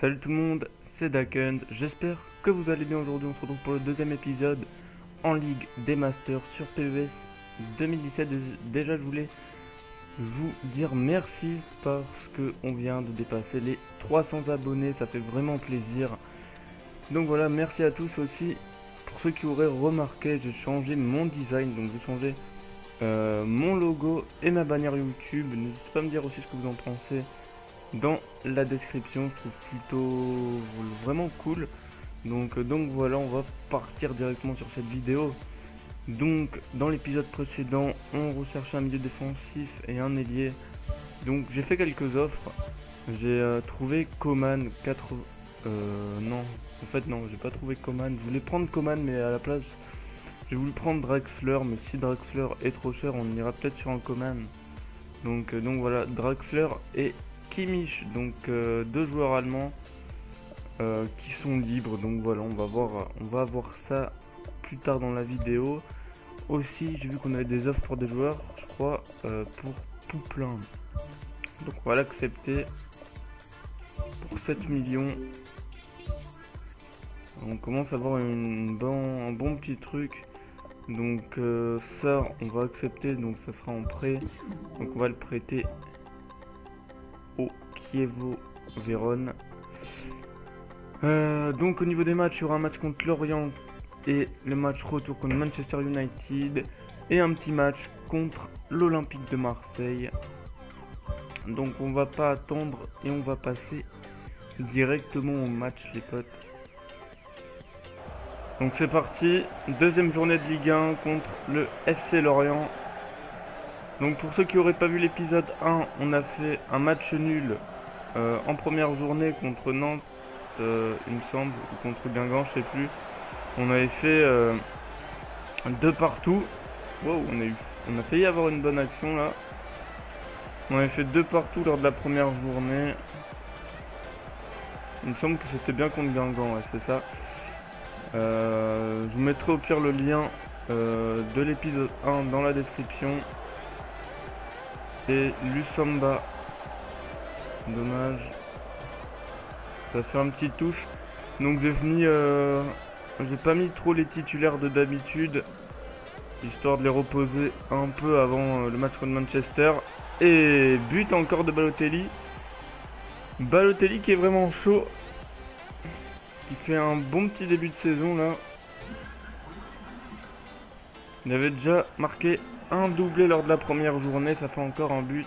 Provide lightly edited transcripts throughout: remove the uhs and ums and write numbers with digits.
Salut tout le monde, c'est Dakund, j'espère que vous allez bien. Aujourd'hui on se retrouve pour le deuxième épisode en Ligue des Masters sur PES 2017. Déjà je voulais vous dire merci parce que on vient de dépasser les 300 abonnés, ça fait vraiment plaisir. Donc voilà, merci à tous aussi. Pour ceux qui auraient remarqué, j'ai changé mon design, donc j'ai changé mon logo et ma bannière YouTube. N'hésitez pas à me dire aussi ce que vous en pensez dans la description, je trouve plutôt vraiment cool. Donc voilà, on va partir directement sur cette vidéo. Donc dans l'épisode précédent, on recherchait un milieu défensif et un ailier. Donc j'ai fait quelques offres. J'ai trouvé Coman 4. Non, en fait non, j'ai pas trouvé Coman. Je voulais prendre Coman, mais à la place, j'ai voulu prendre Draxler. Mais si Draxler est trop cher, on ira peut-être sur un Coman. Donc voilà, Draxler et Kimmich, donc deux joueurs allemands qui sont libres. Donc voilà, on va voir ça plus tard dans la vidéo. Aussi, j'ai vu qu'on avait des offres pour des joueurs, je crois, pour tout plein. Donc on va l'accepter pour 7 millions. On commence à avoir un bon petit truc. Donc ça, on va accepter, donc ça sera en prêt. Donc on va le prêter au Chievo Vérone. Donc au niveau des matchs, il y aura un match contre Lorient et le match retour contre Manchester United et un petit match contre l'Olympique de Marseille. Donc on va pas attendre et on va passer directement au match, les potes. Donc c'est parti, deuxième journée de Ligue 1 contre le FC Lorient. Donc pour ceux qui n'auraient pas vu l'épisode 1, on a fait un match nul en première journée contre Nantes, il me semble, ou contre Guingamp, je sais plus. On avait fait 2 partout. Wow, on a failli avoir une bonne action là. On avait fait 2 partout lors de la première journée. Il me semble que c'était bien contre Guingamp, ouais, c'est ça. Je vous mettrai au pire le lien de l'épisode 1 dans la description. Et Lusamba, dommage, ça fait un petit touche. Donc j'ai pas mis trop les titulaires de d'habitude, histoire de les reposer un peu avant le match contre Manchester. Et but encore de Balotelli. Balotelli qui est vraiment chaud, qui fait un bon petit début de saison là. Il avait déjà marqué un doublé lors de la première journée, ça fait encore un but.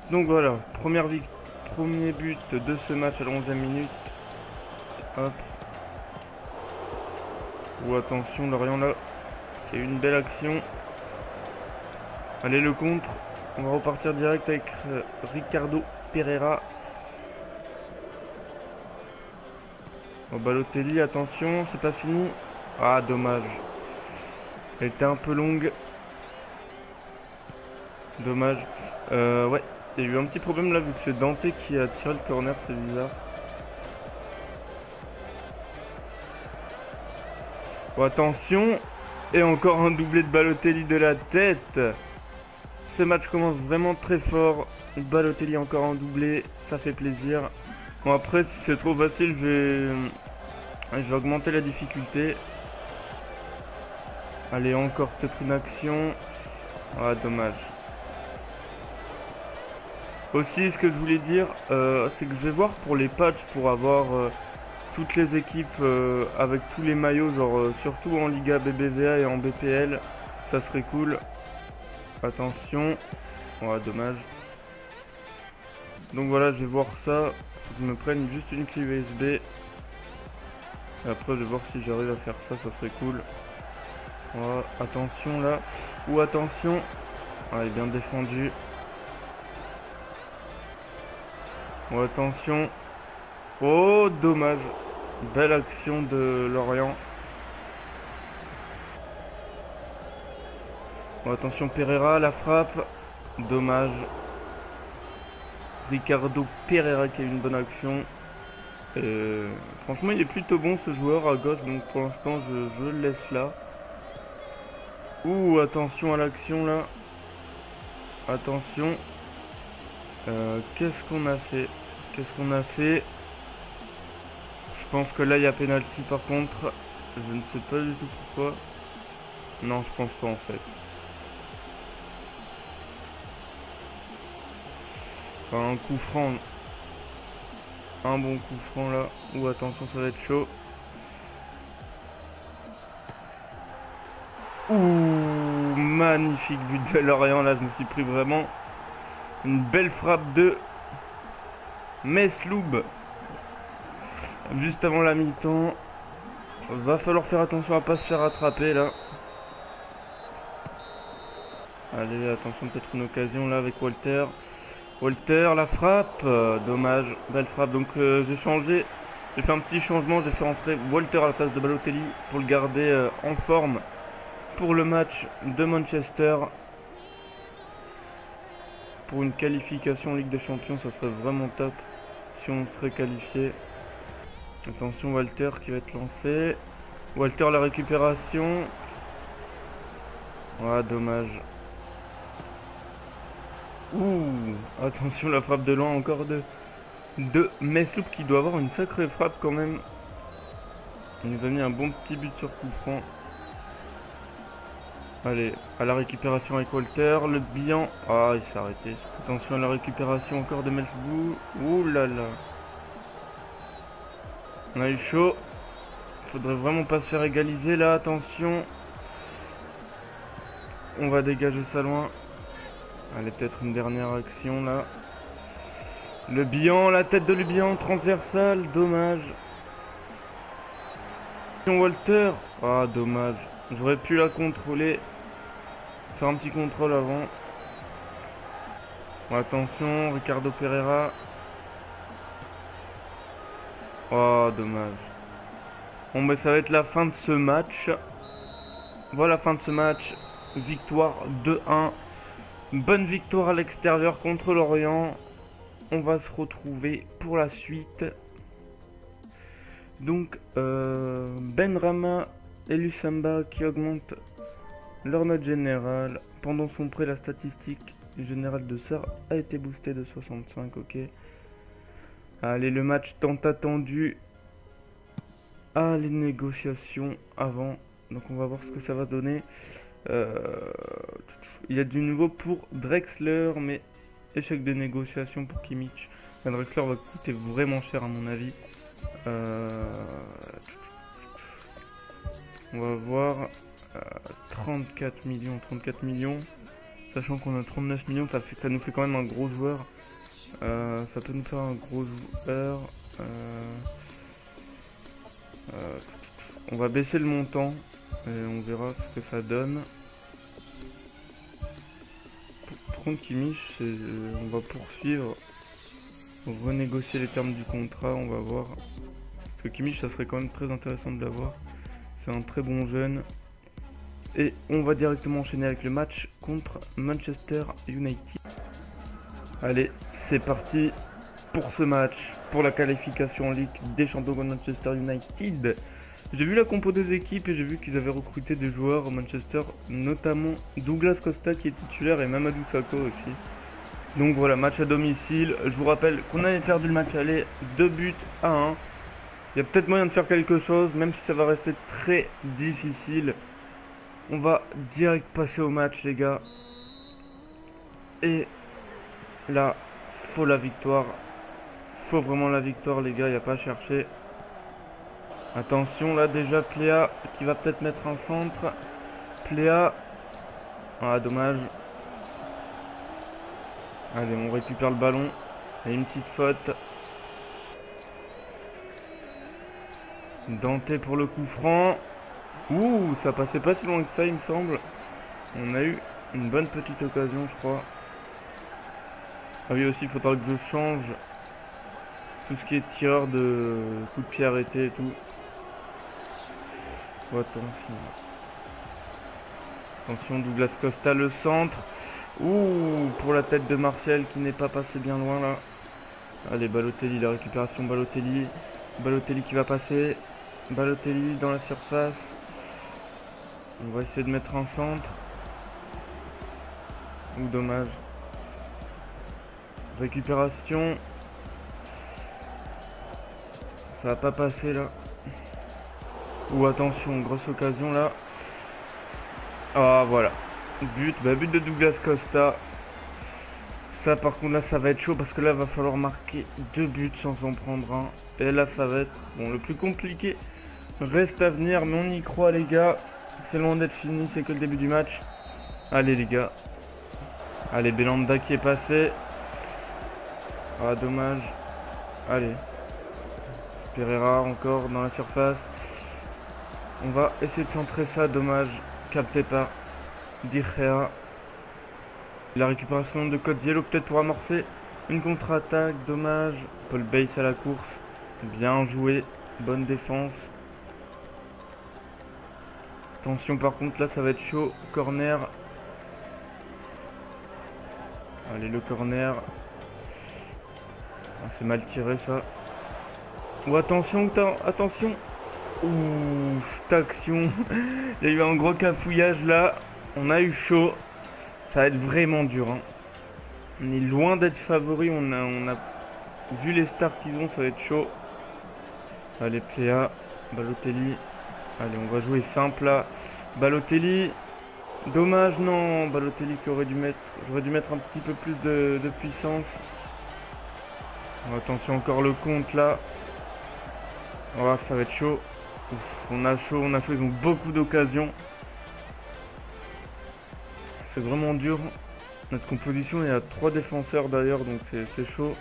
Donc voilà, premier but de ce match à la 11e minute. Hop. Oh attention, Lorient là, qui a eu une belle action. Allez, le contre. On va repartir direct avec Ricardo Pereira. Oh, Balotelli, attention, c'est pas fini. Ah, dommage. Elle était un peu longue. Dommage. Ouais, il y a eu un petit problème là, vu que c'est Dante qui a tiré le corner, c'est bizarre. Oh, attention. Et encore un doublé de Balotelli de la tête. Ce match commence vraiment très fort. Balotelli encore un doublé, ça fait plaisir. Bon, après, si c'est trop facile, je vais augmenter la difficulté. Allez, encore peut-être une action. Ah, dommage. Aussi, ce que je voulais dire, c'est que je vais voir pour les patchs, pour avoir toutes les équipes avec tous les maillots, genre surtout en Liga BBVA et en BPL, ça serait cool. Attention. Oh, dommage. Donc voilà, je vais voir ça. Faut que je me prenne juste une clé USB. Et après, je vais voir si j'arrive à faire ça, ça serait cool. Oh, attention là. Ou attention. Ah, il est bien défendu. Oh, attention. Oh, dommage. Belle action de Lorient. Oh, attention, Pereira, la frappe. Dommage. Ricardo Pereira qui a eu une bonne action. Franchement, il est plutôt bon ce joueur à gauche, donc pour l'instant, je le laisse là. Ouh, attention à l'action là. Attention. Qu'est-ce qu'on a fait? pense que là il y a penalty par contre. Je ne sais pas du tout pourquoi. Non, je pense pas en fait. Enfin, un coup franc. Un bon coup franc là. Ouh, attention, ça va être chaud. Ouh, magnifique but de Lorient. Là, je me suis pris vraiment une belle frappe de Mesloub. Juste avant la mi-temps. Va falloir faire attention à pas se faire attraper là. Allez, attention, peut-être une occasion là avec Walter. Walter, la frappe. Dommage, belle frappe. Donc j'ai changé. J'ai fait un petit changement. J'ai fait rentrer Walter à la place de Balotelli pour le garder en forme pour le match de Manchester. Pour une qualification en Ligue des Champions, ça serait vraiment top si on serait qualifié. Attention, Walter qui va être lancé. Walter, la récupération. Ah, dommage. Ouh, attention, la frappe de loin encore de Mesloub qui doit avoir une sacrée frappe quand même. Il nous a mis un bon petit but sur coup franc. Allez, à la récupération avec Walter, le bilan. Ah, il s'est arrêté. Attention à la récupération encore de Mesloub. Ouh là là. On a eu chaud. Faudrait vraiment pas se faire égaliser là, attention. On va dégager ça loin. Allez, peut-être une dernière action là. Le bilan, la tête de Lubian, transversale, dommage. Walter, ah dommage. J'aurais pu la contrôler. Faire un petit contrôle avant. Bon, attention, Ricardo Pereira. Oh, dommage. Bon, bah ça va être la fin de ce match. Voilà la fin de ce match. Victoire 2-1. Bonne victoire à l'extérieur contre Lorient. On va se retrouver pour la suite. Donc Benrahma et Lusamba qui augmentent leur note générale. Pendant son prêt, la statistique générale de Sarr a été boostée de 65. Ok. Allez, le match tant attendu. Ah, les négociations avant. Donc on va voir ce que ça va donner. Il y a du nouveau pour Drexler, mais échec de négociation pour Kimmich. Drexler va coûter vraiment cher à mon avis. On va voir 34 millions. Sachant qu'on a 39 millions, ça nous fait quand même un gros joueur. Ça peut nous faire un gros joueur. On va baisser le montant et on verra ce que ça donne. Par contre, Kimmich, on va poursuivre, renégocier les termes du contrat, on va voir. Parce que Kimmich, ça serait quand même très intéressant de l'avoir. C'est un très bon jeune. Et on va directement enchaîner avec le match contre Manchester United. Allez, c'est parti pour ce match, pour la qualification en Ligue des Champions contre Manchester United. J'ai vu la compo des équipes et j'ai vu qu'ils avaient recruté des joueurs au Manchester, notamment Douglas Costa qui est titulaire et Mamadou Sakho aussi. Donc voilà, match à domicile. Je vous rappelle qu'on avait perdu le match aller 2-1. Il y a peut-être moyen de faire quelque chose, même si ça va rester très difficile. On va direct passer au match, les gars. Et là, faut la victoire. Faut vraiment la victoire, les gars, il n'y a pas à chercher. Attention, là déjà Pléa qui va peut-être mettre un centre. Pléa. Ah, dommage. Allez, on récupère le ballon. Et une petite faute. Dante pour le coup franc. Ouh, ça passait pas si loin que ça, il me semble. On a eu une bonne petite occasion, je crois. Ah oui, aussi, il faudra que je change tout ce qui est tireur de coup de pied arrêté et tout. Oh, attention, Douglas Costa, le centre. Ouh, pour la tête de Martial qui n'est pas passé bien loin là. Allez, Balotelli, la récupération Balotelli. Balotelli qui va passer. Balotelli dans la surface. On va essayer de mettre un centre. Ouh, dommage. Récupération. Ça va pas passer là. Ou attention, grosse occasion là. Ah voilà. But de Douglas Costa. Ça par contre là ça va être chaud parce que là va falloir marquer 2 buts sans en prendre un. Et là ça va être bon, le plus compliqué reste à venir, mais on y croit les gars. C'est loin d'être fini, c'est que le début du match. Allez les gars. Allez, Belanda qui est passé. Ah dommage. Allez. Pereira encore dans la surface. On va essayer de centrer ça, dommage. Capté par Di Gea. La récupération de Codziello peut-être pour amorcer une contre-attaque, dommage. Paul Bass à la course, bien joué, bonne défense. Attention par contre là ça va être chaud, corner. Allez le corner. Ah, c'est mal tiré ça. Oh attention, attention. Ouh, cette action. Il y a eu un gros cafouillage là, on a eu chaud. Ça va être vraiment dur. Hein. On est loin d'être favori. On a vu les stars qu'ils ont. Ça va être chaud. Allez, Pléa. Balotelli. Allez, on va jouer simple là. Balotelli. Dommage, non. Balotelli qui aurait dû mettre. J'aurais dû mettre un petit peu plus de puissance. Attention, encore le compte là. Voilà, ça va être chaud. Ouf, on a chaud. Ils ont beaucoup d'occasions. C'est vraiment dur. Notre composition, il y a 3 défenseurs d'ailleurs, donc c'est chaud.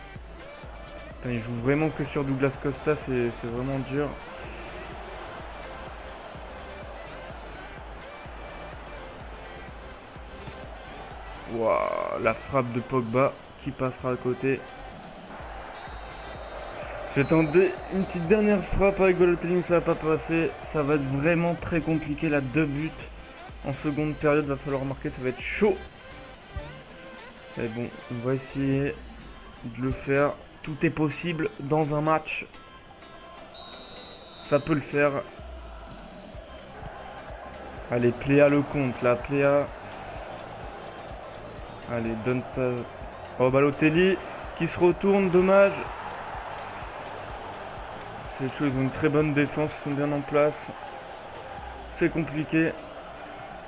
Putain, il joue vraiment que sur Douglas Costa, c'est vraiment dur. Waouh, la frappe de Pogba qui passera à côté. J'ai tenté une petite dernière frappe avec Balotelli, mais ça va pas passer. Ça va être vraiment très compliqué là, 2 buts. En seconde période, va falloir marquer, ça va être chaud. Mais bon, on va essayer de le faire. Tout est possible dans un match. Ça peut le faire. Allez, Pléa le compte, là, Pléa. Allez, donne ta... Oh, Balotelli qui se retourne, dommage. C'est chaud, ils ont une très bonne défense, ils sont bien en place. C'est compliqué.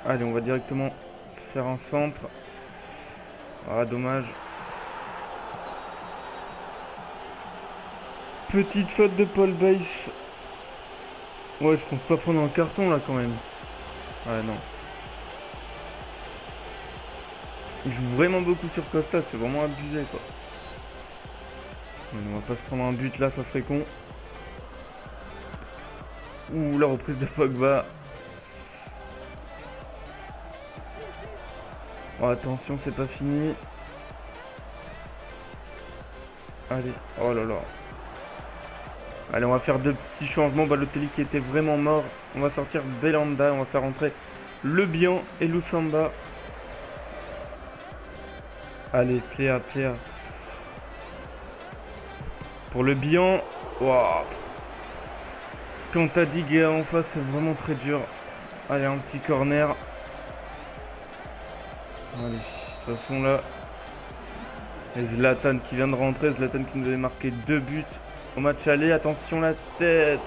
Allez, on va directement faire un centre. Ah, dommage. Petite faute de Paul Bass. Ouais, je pense pas prendre un carton là quand même. Ouais, non. Il joue vraiment beaucoup sur Costa, c'est vraiment abusé quoi. On va pas se prendre un but là, ça serait con. Ouh, la reprise de Pogba. Oh, attention, c'est pas fini. Allez, oh là là. Allez, on va faire 2 petits changements. Balotelli qui était vraiment mort. On va sortir Belanda, on va faire entrer Le Bihan et Lusamba. Allez, Pléa. Pour Le Bihan. Waouh. Quand t'as dit Guéa en face, c'est vraiment très dur. Allez, un petit corner. Allez, de toute façon là. Et Zlatan qui vient de rentrer. Zlatan qui nous avait marqué 2 buts au match aller. Attention la tête.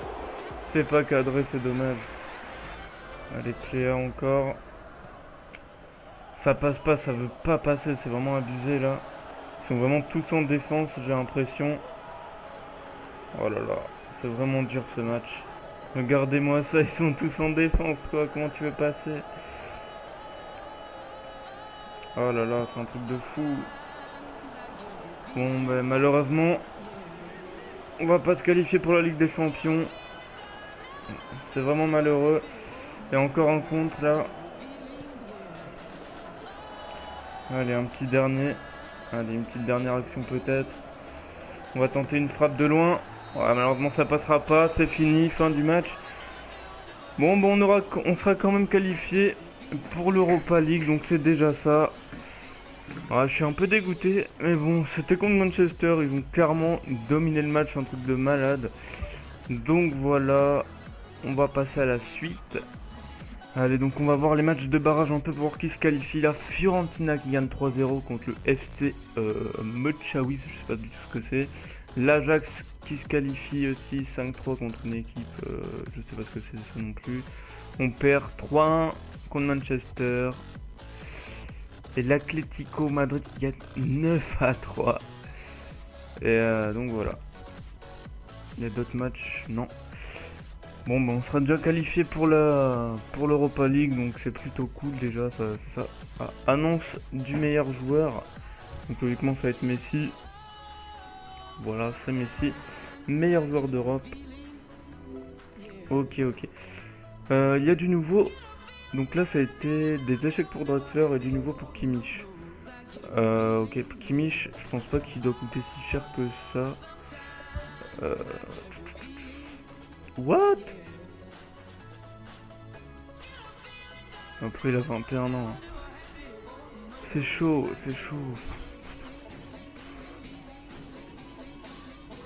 C'est pas cadré, c'est dommage. Allez, Pléa encore. Ça passe pas, ça veut pas passer. C'est vraiment abusé là. Ils sont vraiment tous en défense, j'ai l'impression. Oh là là, c'est vraiment dur ce match. Regardez-moi ça, ils sont tous en défense quoi. Comment tu veux passer? Oh là là, c'est un truc de fou. Bon, ben malheureusement, on va pas se qualifier pour la Ligue des Champions. C'est vraiment malheureux. Il y a encore un contre là. Allez, un petit dernier. Allez, une petite dernière action peut-être. On va tenter une frappe de loin. Ouais, malheureusement ça passera pas. C'est fini, fin du match. Bon, on sera quand même qualifié pour l'Europa League. Donc c'est déjà ça. Ouais, je suis un peu dégoûté. Mais bon, c'était contre Manchester. Ils ont clairement dominé le match. Un truc de malade. Donc voilà. On va passer à la suite. Allez, donc on va voir les matchs de barrage un peu pour voir qui se qualifie. La Fiorentina qui gagne 3-0 contre le FC Mochawiz, je sais pas du tout ce que c'est. L'Ajax qui se qualifie aussi 5-3 contre une équipe, je sais pas ce que c'est ça non plus. On perd 3-1 contre Manchester. Et l'Atlético Madrid qui gagne 9-3. Et donc voilà. Il y a d'autres matchs? Non. Bon, bah, on sera déjà qualifié pour l'Europa League, donc c'est plutôt cool déjà. Ça annonce du meilleur joueur. Donc logiquement ça va être Messi. Voilà, c'est Messi, meilleur joueur d'Europe. Ok. Il y a du nouveau. Donc là ça a été des échecs pour Draxler et du nouveau pour Kimmich. Ok, pour Kimmich, je pense pas qu'il doit coûter si cher que ça. What? Après il a 21 ans. C'est chaud.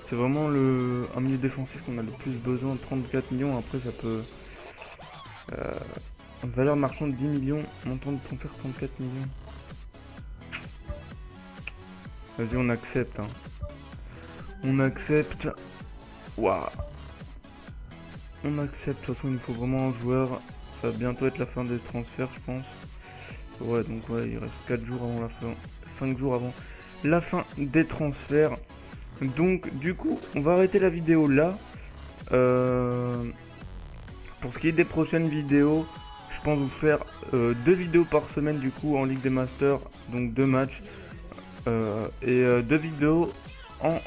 C'est vraiment un milieu défensif qu'on a le plus besoin. 34 millions, après ça peut... valeur marchande 10 millions, montant de transfert 34 millions. Vas-y, on accepte. Hein. On accepte. Waouh. On accepte, de toute façon il nous faut vraiment un joueur. Ça va bientôt être la fin des transferts je pense. Ouais, donc ouais, il reste 4 jours avant la fin. 5 jours avant la fin des transferts. Donc du coup on va arrêter la vidéo là. Pour ce qui est des prochaines vidéos, je pense vous faire 2 vidéos par semaine du coup en Ligue des Masters, donc 2 matchs, et 2 vidéos en